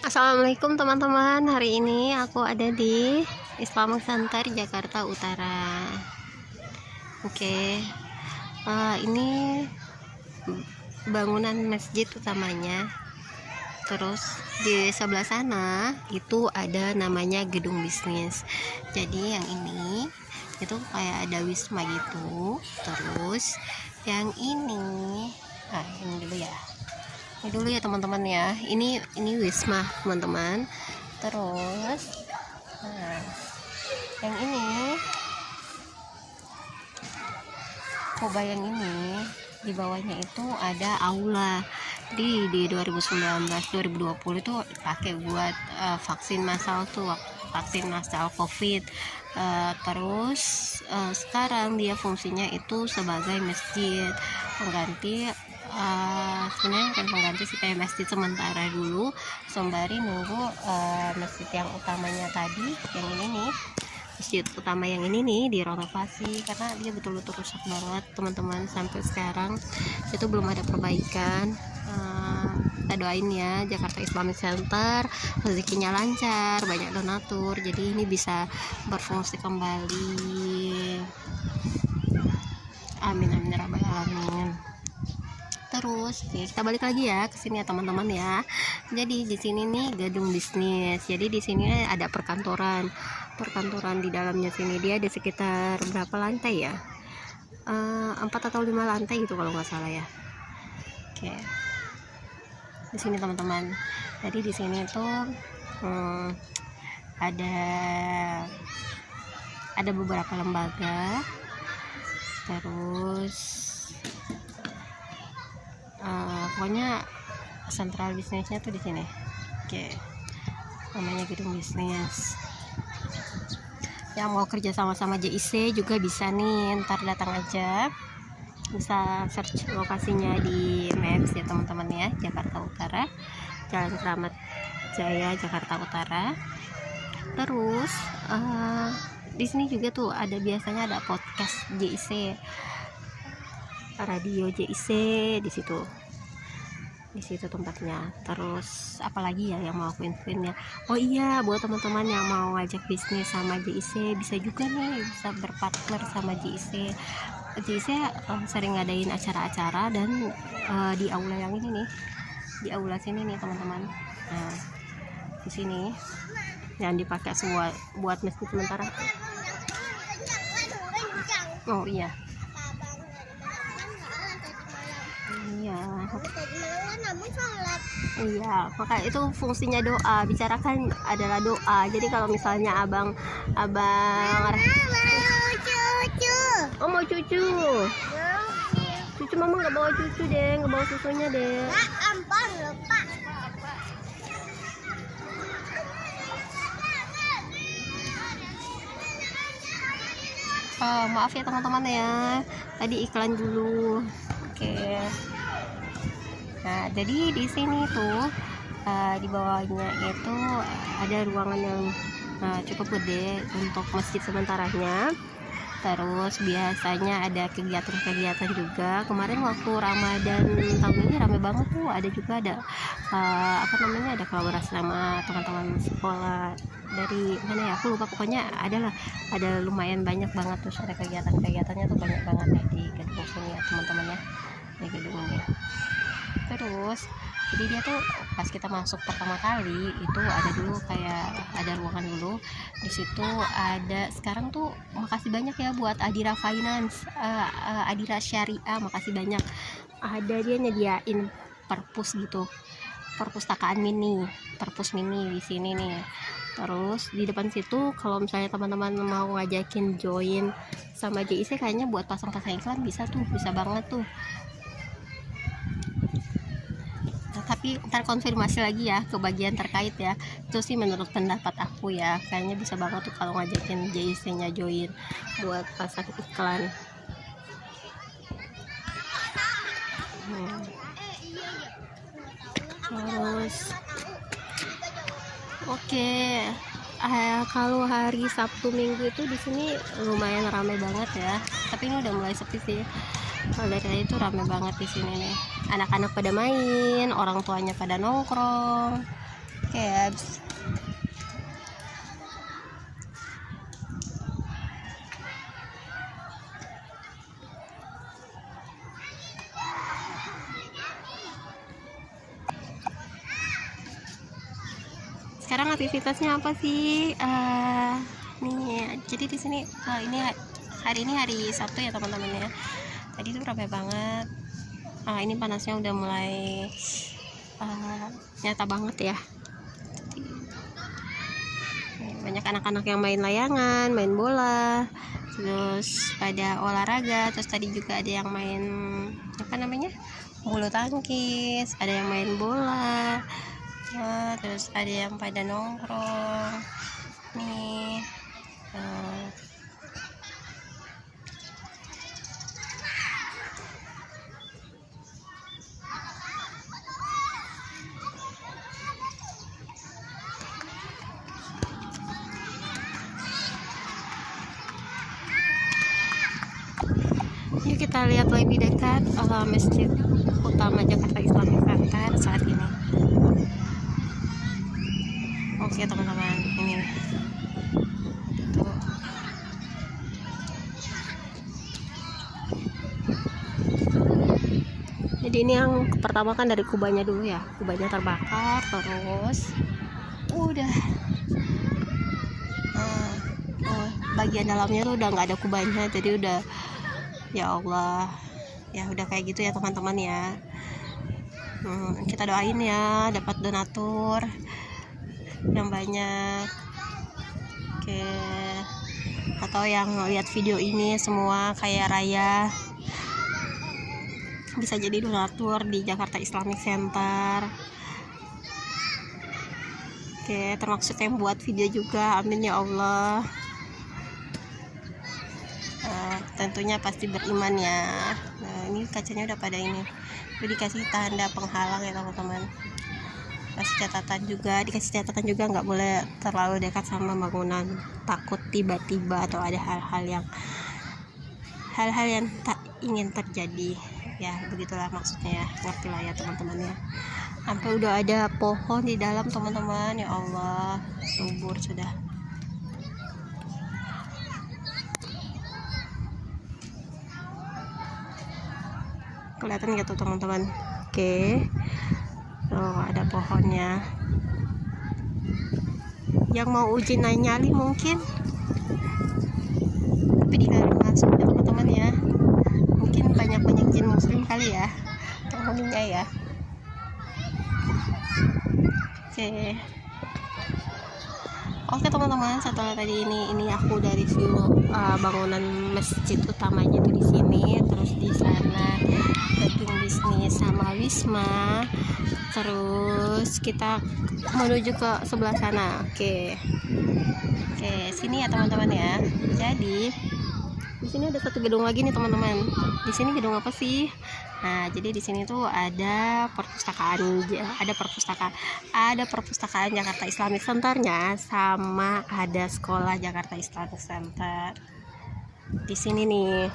Assalamualaikum teman-teman. Hari ini aku ada di Islamic Center Jakarta Utara. Oke, ini bangunan masjid utamanya. Terus di sebelah sana itu ada namanya gedung bisnis. Jadi yang ini itu kayak ada wisma gitu. Terus yang ini dulu ya. Ini dulu ya teman-teman ya. Ini wisma teman-teman. Terus yang ini coba yang ini di bawahnya itu ada aula. Di 2019-2020 itu pakai buat vaksin massal tuh, vaksin massal COVID. Terus sekarang dia fungsinya itu sebagai masjid pengganti. Sebenarnya bukan pengganti sih, kayak masjid sementara dulu sembari nunggu masjid yang utamanya tadi, yang ini nih, masjid utama yang ini nih direnovasi karena dia betul-betul rusak banget teman-teman. Sampai sekarang itu belum ada perbaikan. Kita doain ya Jakarta Islamic Center rezekinya lancar, banyak donatur, jadi ini bisa berfungsi kembali. Amin amin ya rabbal alamin. Terus kita balik lagi ya ke sini ya teman-teman ya. Jadi di sini nih gedung bisnis. Jadi di sini ada perkantoran di dalamnya. Sini dia ada sekitar berapa lantai ya? 4 atau 5 lantai gitu kalau nggak salah ya. Oke. Di sini teman-teman. Jadi di sini tuh ada beberapa lembaga. Terus pokoknya sentral bisnisnya tuh di sini. Oke, namanya gedung bisnis. Yang mau kerja sama JIC juga bisa nih, ntar datang aja, bisa search lokasinya di Maps ya teman-teman ya. Jakarta Utara, Jalan Kramat Jaya, Jakarta Utara. Terus di sini juga tuh ada, biasanya ada podcast JIC, radio JIC di situ tempatnya. Terus apalagi ya yang mau aku infoin ya. Oh iya, buat teman-teman yang mau ngajak bisnis sama JIC bisa juga nih, bisa berpartner sama JIC. JIC sering ngadain acara-acara dan di aula yang ini nih, di aula sini nih teman-teman. Nah, di sini yang dipakai semua buat masjid sementara. Oh iya. Iya, maka itu fungsinya doa. Bicarakan adalah doa. Jadi kalau misalnya abang oh mau cucu mama nggak bawa cucu deh, nggak bawa susunya deh. Maaf ya teman-teman ya, tadi iklan dulu. Oke. Nah, jadi di sini tuh di bawahnya itu ada ruangan yang cukup gede untuk masjid sementaranya. Terus biasanya ada kegiatan-kegiatan juga. Kemarin waktu Ramadan tahun ini rame banget tuh. Ada juga ada ada kolaborasi sama teman-teman sekolah dari mana ya, aku lupa, pokoknya ada lumayan banyak banget. Terus ada kegiatan-kegiatannya tuh banyak banget ya di gedung sini ya teman-teman ya, di gedung ini. Terus jadi dia tuh pas kita masuk pertama kali itu ada dulu kayak ada ruangan dulu di situ. Ada sekarang tuh makasih banyak ya buat Adira Finance, Adira Syariah, makasih banyak. Ada dia nyediain perpus gitu, perpustakaan perpus mini di sini nih. Terus di depan situ kalau misalnya teman-teman mau ngajakin join sama JIC kayaknya buat pasang-pasang iklan bisa banget tuh. Tapi ntar konfirmasi lagi ya ke bagian terkait ya. Itu sih menurut pendapat aku ya, kayaknya bisa banget tuh kalau ngajakin JIC nya join buat pasang iklan. Terus oke. Kalau hari Sabtu Minggu itu di sini lumayan ramai banget ya, tapi ini udah mulai sepi sih. Kalau dari tadi itu rame banget di sini nih, anak-anak pada main, orang tuanya pada nongkrong. Kebs. Sekarang aktivitasnya apa sih? Nih, jadi di sini ini hari ini hari Sabtu ya teman-teman ya. Tadi tuh ramai banget. Ini panasnya udah mulai nyata banget ya. Banyak anak-anak yang main layangan, main bola, terus pada olahraga. Terus tadi juga ada yang main apa namanya, bulu tangkis, ada yang main bola. Terus ada yang pada nongkrong nih. Yuk kita lihat lebih dekat Masjid Utama Jakarta Islamic Center saat ini. Oke teman-teman, ini tuh. Jadi ini yang pertama kan dari kubahnya dulu ya, kubahnya terbakar, terus udah bagian dalamnya tuh udah nggak ada kubahnya, jadi udah, ya Allah, ya udah kayak gitu ya teman-teman ya. Kita doain ya dapat donatur yang banyak. Oke, atau yang lihat video ini semua kaya raya bisa jadi donatur di Jakarta Islamic Center. Oke, termasuk yang buat video juga, amin ya Allah. Tentunya pasti beriman ya. Nah, ini kacanya udah pada ini, udah dikasih tanda penghalang ya teman-teman. Dikasih catatan juga nggak boleh terlalu dekat sama bangunan, takut tiba-tiba atau ada hal-hal yang tak ingin terjadi ya, begitulah maksudnya ya, ngerti lah ya teman-teman ya. Sampai udah ada pohon di dalam teman-teman, ya Allah, subur sudah. Kelihatan gitu teman-teman. Oke. Ada pohonnya. Yang mau uji nyali mungkin, tapi dilarang masuk ya teman-teman ya. Mungkin banyak jin muslim kali ya penghuninya ya. Oke teman-teman, setelah tadi ini aku dari view bangunan masjid utamanya itu di sini, terus di sana gedung bisnis sama wisma, terus kita menuju ke sebelah sana. Oke, sini ya teman-teman ya. Jadi di sini ada satu gedung lagi nih teman-teman. Di sini gedung apa sih? Nah, jadi di sini tuh ada perpustakaan Jakarta Islamic Center-nya, sama ada sekolah Jakarta Islamic Center. Di sini nih.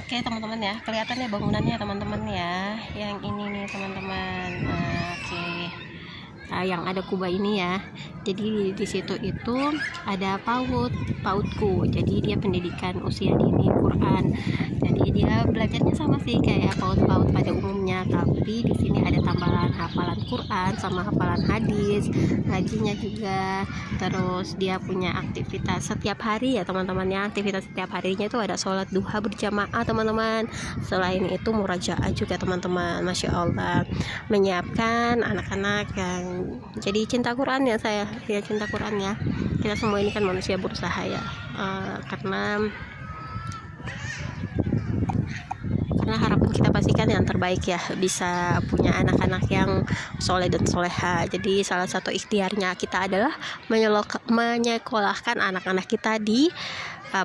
Oke teman-teman ya, kelihatan ya bangunannya teman-teman ya. Yang ini nih teman-teman. Oke. Nah, yang ada kubah ini ya. Jadi di situ itu ada pautku. Jadi dia pendidikan usia dini Quran. Jadi dia belajarnya sama sih kayak paut pada umumnya, tapi di sini ada tambahan hafalan Quran sama hafalan hadis, ngajinya juga. Terus dia punya aktivitas setiap hari ya teman-teman ya. Aktivitas setiap harinya itu ada sholat duha berjamaah teman-teman. Selain itu murajaah juga teman-teman. Masya Allah, menyiapkan anak-anak yang jadi cinta Quran ya, saya ya cinta Quran ya. Kita semua ini kan manusia berusaha ya, karena harapan kita pastikan yang terbaik ya, bisa punya anak-anak yang soleh dan soleha. Jadi salah satu ikhtiarnya kita adalah menyekolahkan anak-anak kita di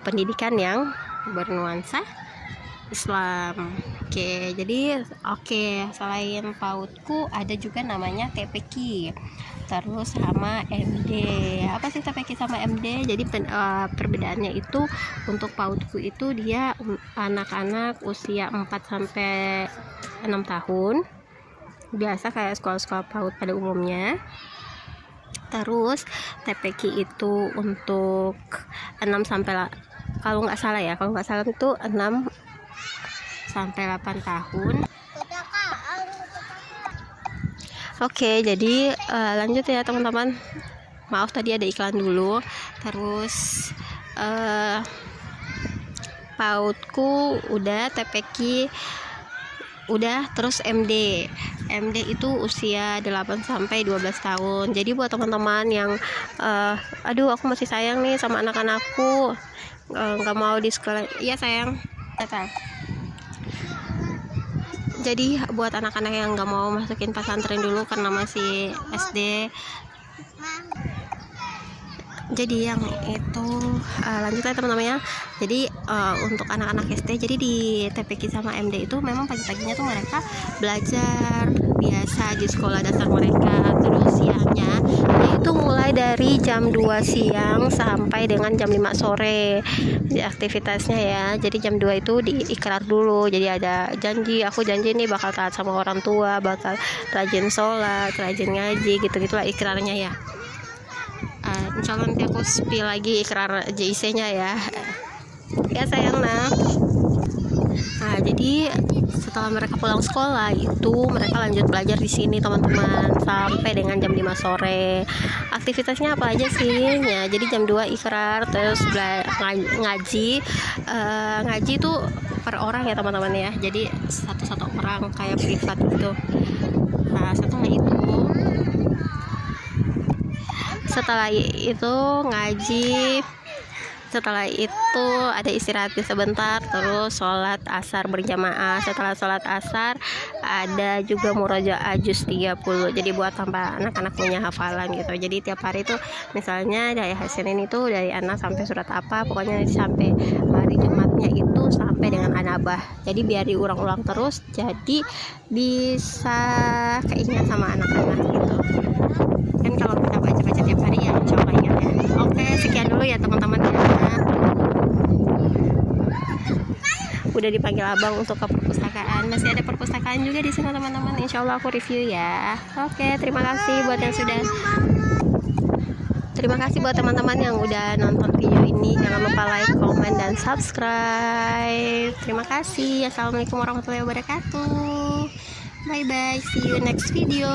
pendidikan yang bernuansa Islam. Jadi selain pautku ada juga namanya TPQ, terus sama MD. Apa sih TPQ sama MD? Jadi perbedaannya itu, untuk pautku itu dia anak-anak usia 4 sampai 6 tahun. biasa kayak sekolah-sekolah PAUD pada umumnya. Terus TPQ itu untuk 6 sampai kalau nggak salah itu 6 sampai 8 tahun. Oke, jadi lanjut ya teman-teman. Maaf tadi ada iklan dulu. Terus PAUDku udah, TPQ udah, terus MD itu usia 8 sampai 12 tahun. Jadi buat teman-teman yang aduh aku masih sayang nih sama anak-anakku, nggak mau di sekolah. Iya sayang. Jadi buat anak-anak yang nggak mau masukin pesantren dulu karena masih SD, jadi yang itu lanjut ya teman-teman ya. Jadi untuk anak-anak SD, jadi di TPQ sama MD itu memang pagi-paginya tuh mereka belajar biasa di sekolah dasar mereka. Terus siangnya itu mulai dari jam 2 siang sampai dengan jam 5 sore di aktivitasnya ya. Jadi jam 2 itu diikrar dulu, jadi ada janji, aku janji nih bakal taat sama orang tua, bakal rajin sholat, rajin ngaji, gitu-gitulah ikrarnya ya. Insya Allah nanti aku spill lagi ikrar JIC nya ya. Ya sayang. Nah jadi setelah mereka pulang sekolah itu mereka lanjut belajar di sini teman-teman sampai dengan jam 5 sore. Aktivitasnya apa aja sih ya? Jadi jam 2 ikrar, terus ngaji. Ngaji itu per orang ya teman-teman ya. Jadi satu orang kayak privat gitu. Nah setelah itu ngaji, setelah itu ada istirahat sebentar, terus sholat asar berjamaah. Setelah sholat asar ada juga murojaah juz 30, jadi buat tambah anak-anak punya hafalan gitu. Jadi tiap hari tuh misalnya dari Senin itu dari anak sampai surat apa, pokoknya sampai hari Jumatnya itu sampai dengan anabah. Jadi biar diulang-ulang terus, jadi bisa keingat sama anak-anak gitu kan. Kalau kita baca-baca tiap hari ya insya Allah ingat ya. Oke, sekian dulu ya teman-teman ya. Udah dipanggil abang untuk ke perpustakaan, masih ada perpustakaan juga di sini teman-teman, insya Allah aku review ya. Oke, terima kasih buat teman-teman yang udah nonton video ini. Jangan lupa like, comment, dan subscribe. Terima kasih. Assalamualaikum warahmatullahi wabarakatuh. Bye bye, see you next video.